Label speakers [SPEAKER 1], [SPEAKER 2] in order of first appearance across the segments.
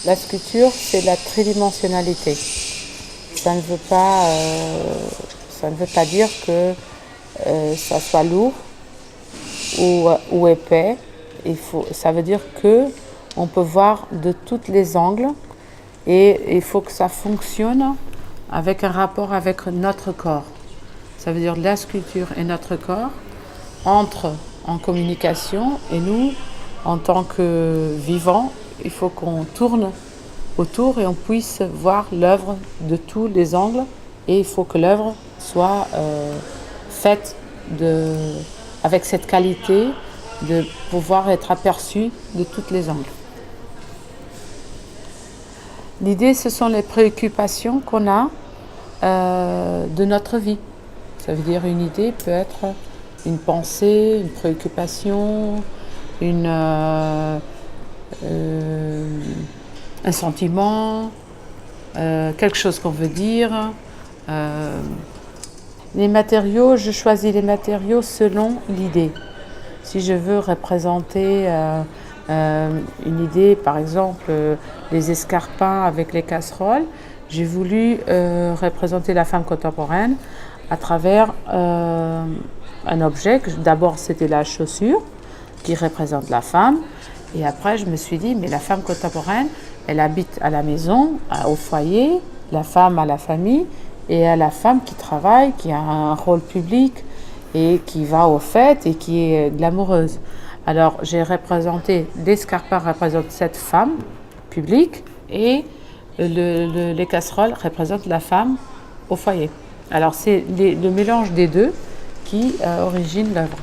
[SPEAKER 1] La sculpture, c'est la tridimensionnalité. Ça ne veut pas dire que ça soit lourd ou épais. Ça veut dire que on peut voir de tous les angles et il faut que ça fonctionne avec un rapport avec notre corps. Ça veut dire la sculpture et notre corps entrent en communication et nous, en tant que vivants, il faut qu'on tourne autour et on puisse voir l'œuvre de tous les angles et il faut que l'œuvre soit faite avec cette qualité de pouvoir être aperçue de tous les angles. L'idée, ce sont les préoccupations qu'on a de notre vie. Ça veut dire une idée peut être une pensée, une préoccupation, un sentiment, quelque chose qu'on veut dire. Les matériaux, je choisis les matériaux selon l'idée. Si je veux représenter une idée, par exemple les escarpins avec les casseroles, j'ai voulu représenter la femme contemporaine à travers un objet. D'abord, c'était la chaussure qui représente la femme. Et après, je me suis dit, mais la femme contemporaine, elle habite à la maison, au foyer, la femme à la famille, et à la femme qui travaille, qui a un rôle public et qui va aux fêtes et qui est glamoureuse. Alors, j'ai représenté, l'escarpin représente cette femme publique et les casseroles représentent la femme au foyer. Alors, c'est le mélange des deux qui origine l'œuvre.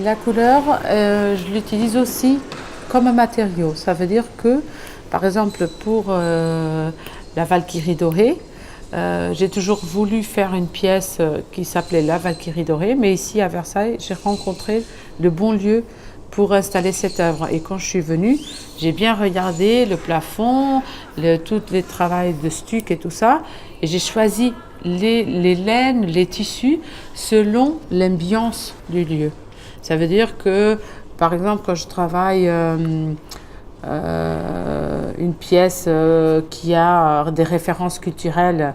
[SPEAKER 1] La couleur, je l'utilise aussi comme un matériau. Ça veut dire que, par exemple, pour la Valkyrie dorée, j'ai toujours voulu faire une pièce qui s'appelait la Valkyrie dorée, mais ici à Versailles, j'ai rencontré le bon lieu pour installer cette œuvre. Et quand je suis venue, j'ai bien regardé le plafond, tout les travaux de stuc et tout ça, et j'ai choisi les laines, les tissus, selon l'ambiance du lieu. Ça veut dire que, par exemple, quand je travaille une pièce qui a des références culturelles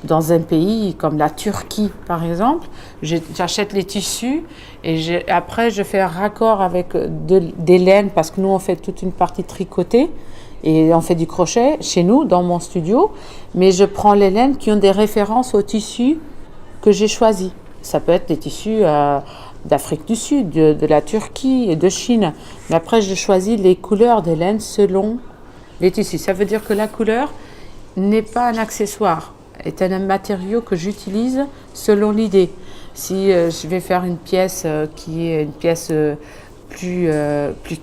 [SPEAKER 1] dans un pays comme la Turquie, par exemple, j'achète les tissus et après je fais un raccord avec des laines parce que nous on fait toute une partie tricotée et on fait du crochet chez nous dans mon studio, mais je prends les laines qui ont des références aux tissus que j'ai choisis. Ça peut être des tissus d'Afrique du Sud, de la Turquie et de Chine. Mais après, je choisis les couleurs des laines selon les tissus. Ça veut dire que la couleur n'est pas un accessoire, est un matériau que j'utilise selon l'idée. Si je vais faire une pièce qui est une pièce plus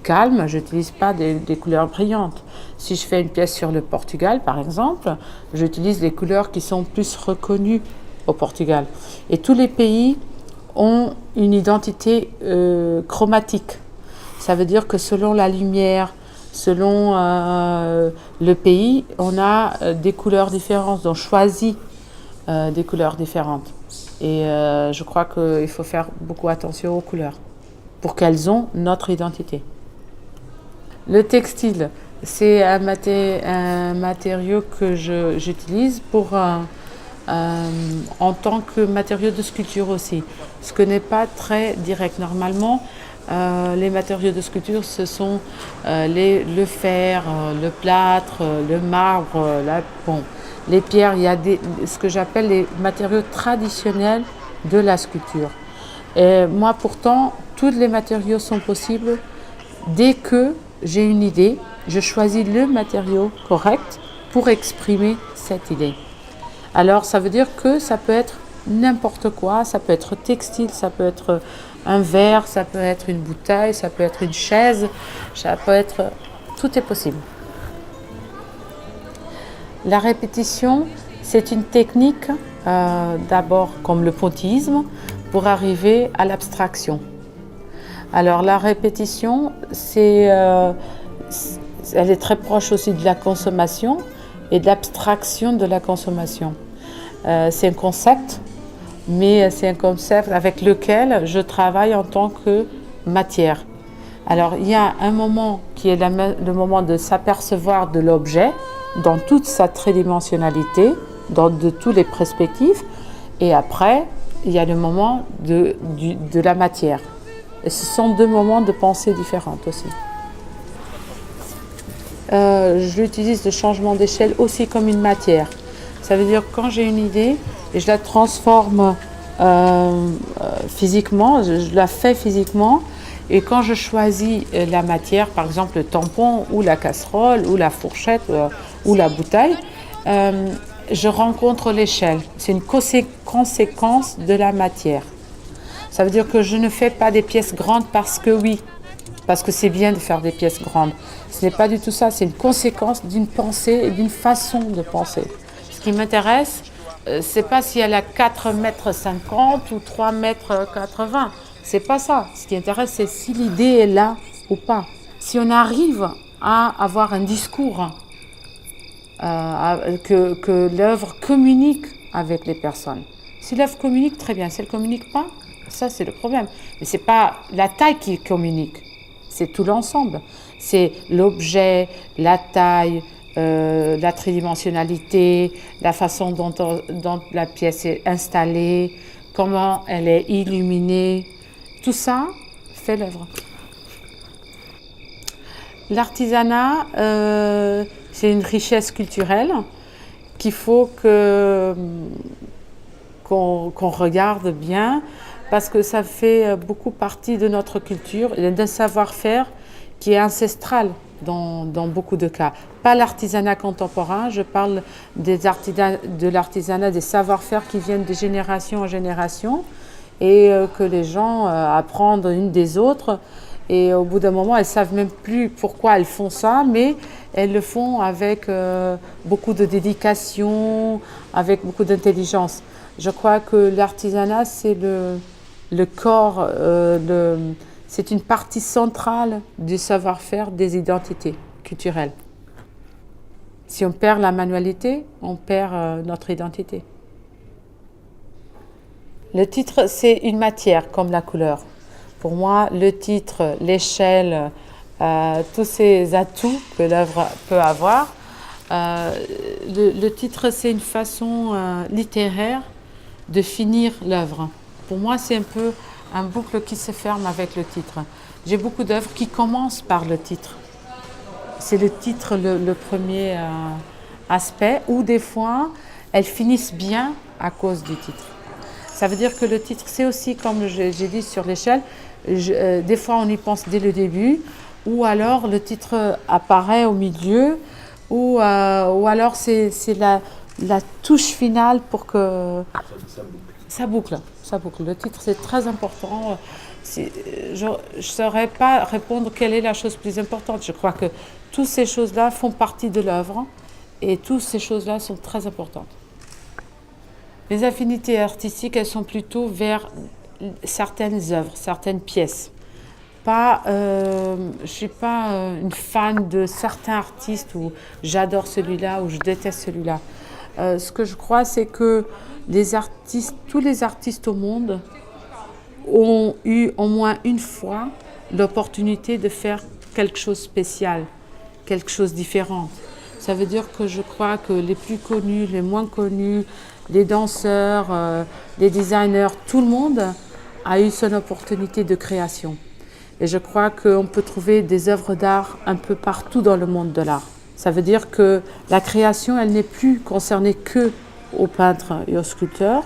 [SPEAKER 1] calme, je n'utilise pas des couleurs brillantes. Si je fais une pièce sur le Portugal, par exemple, j'utilise les couleurs qui sont plus reconnues au Portugal. Et tous les pays ont une identité chromatique. Ça veut dire que selon la lumière, selon le pays, on a des couleurs différentes, on choisit des couleurs différentes. Et je crois qu'il faut faire beaucoup attention aux couleurs pour qu'elles ont notre identité. Le textile, c'est un matériau que j'utilise pour en tant que matériau de sculpture aussi, ce que n'est pas très direct. Normalement, les matériaux de sculpture, ce sont le fer, le plâtre, le marbre, les pierres. Il y a ce que j'appelle les matériaux traditionnels de la sculpture. Et moi, pourtant, tous les matériaux sont possibles. Dès que j'ai une idée, je choisis le matériau correct pour exprimer cette idée. Alors, ça veut dire que ça peut être n'importe quoi, ça peut être textile, ça peut être un verre, ça peut être une bouteille, ça peut être une chaise, ça peut être... Tout est possible. La répétition, c'est une technique, d'abord comme le pontillisme, pour arriver à l'abstraction. Alors, la répétition, elle est très proche aussi de la consommation et de l'abstraction de la consommation. C'est un concept, mais c'est un concept avec lequel je travaille en tant que matière. Alors, il y a un moment qui est le moment de s'apercevoir de l'objet dans toute sa tridimensionnalité, de toutes les perspectives. Et après, il y a le moment de la matière. Et ce sont deux moments de pensée différents aussi. J'utilise le changement d'échelle aussi comme une matière. Ça veut dire que quand j'ai une idée et je la transforme physiquement, je la fais physiquement, et quand je choisis la matière, par exemple le tampon ou la casserole ou la fourchette ou la bouteille, je rencontre l'échelle. C'est une conséquence de la matière. Ça veut dire que je ne fais pas des pièces grandes parce que oui, parce que c'est bien de faire des pièces grandes. Ce n'est pas du tout ça, c'est une conséquence d'une pensée et d'une façon de penser. Ce qui m'intéresse, c'est pas si elle a 4,50 mètres ou 3,80 mètres. C'est pas ça. Ce qui intéresse, c'est si l'idée est là ou pas. Si on arrive à avoir un discours, que l'œuvre communique avec les personnes. Si l'œuvre communique, très bien. Si elle ne communique pas, ça c'est le problème. Mais ce n'est pas la taille qui communique, c'est tout l'ensemble. C'est l'objet, la taille, la tridimensionnalité, la façon dont la pièce est installée, comment elle est illuminée. Tout ça fait l'œuvre. L'artisanat, c'est une richesse culturelle qu'il faut qu'on regarde bien parce que ça fait beaucoup partie de notre culture et d'un savoir-faire qui est ancestral dans beaucoup de cas. Pas l'artisanat contemporain, je parle de l'artisanat, des savoir-faire qui viennent de génération en génération et que les gens apprennent une des autres. Et au bout d'un moment, elles ne savent même plus pourquoi elles font ça, mais elles le font avec beaucoup de dédication, avec beaucoup d'intelligence. Je crois que l'artisanat, c'est le corps, c'est une partie centrale du savoir-faire des identités culturelles. Si on perd la manualité, on perd notre identité. Le titre, c'est une matière comme la couleur. Pour moi, le titre, l'échelle, tous ces atouts que l'œuvre peut avoir, le titre, c'est une façon littéraire de finir l'œuvre. Pour moi, c'est un peu un boucle qui se ferme avec le titre. J'ai beaucoup d'œuvres qui commencent par le titre. C'est le titre le premier aspect, ou des fois, elles finissent bien à cause du titre. Ça veut dire que le titre, c'est aussi, comme j'ai dit sur l'échelle, des fois on y pense dès le début, ou alors le titre apparaît au milieu, ou alors c'est la touche finale pour que ça boucle. Le titre, c'est très important. Je ne saurais pas répondre quelle est la chose plus importante. Je crois que toutes ces choses-là font partie de l'œuvre et toutes ces choses-là sont très importantes. Les affinités artistiques, elles sont plutôt vers certaines œuvres, certaines pièces. Je ne suis pas une fan de certains artistes où j'adore celui-là ou je déteste celui-là. Ce que je crois, c'est que tous les artistes au monde ont eu au moins une fois l'opportunité de faire quelque chose de spécial, quelque chose de différent. Ça veut dire que je crois que les plus connus, les moins connus, les danseurs, les designers, tout le monde a eu son opportunité de création. Et je crois qu'on peut trouver des œuvres d'art un peu partout dans le monde de l'art. Ça veut dire que la création, elle n'est plus concernée que aux peintres et aux sculpteurs.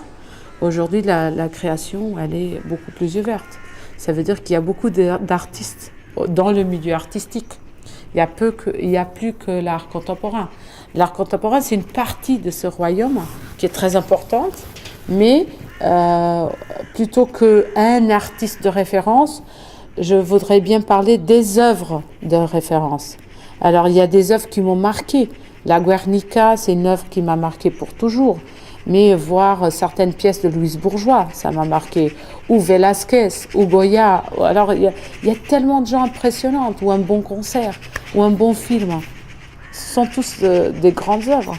[SPEAKER 1] Aujourd'hui, la création, elle est beaucoup plus ouverte. Ça veut dire qu'il y a beaucoup d'artistes dans le milieu artistique. Il n'y a plus que l'art contemporain. L'art contemporain, c'est une partie de ce royaume qui est très importante, mais plutôt qu'un artiste de référence, je voudrais bien parler des œuvres de référence. Alors, il y a des œuvres qui m'ont marqué. La Guernica, c'est une œuvre qui m'a marqué pour toujours. Mais voir certaines pièces de Louise Bourgeois, ça m'a marqué. Ou Velázquez, ou Goya. Alors, il y a tellement de gens impressionnants, ou un bon concert, ou un bon film. Ce sont tous des grandes œuvres.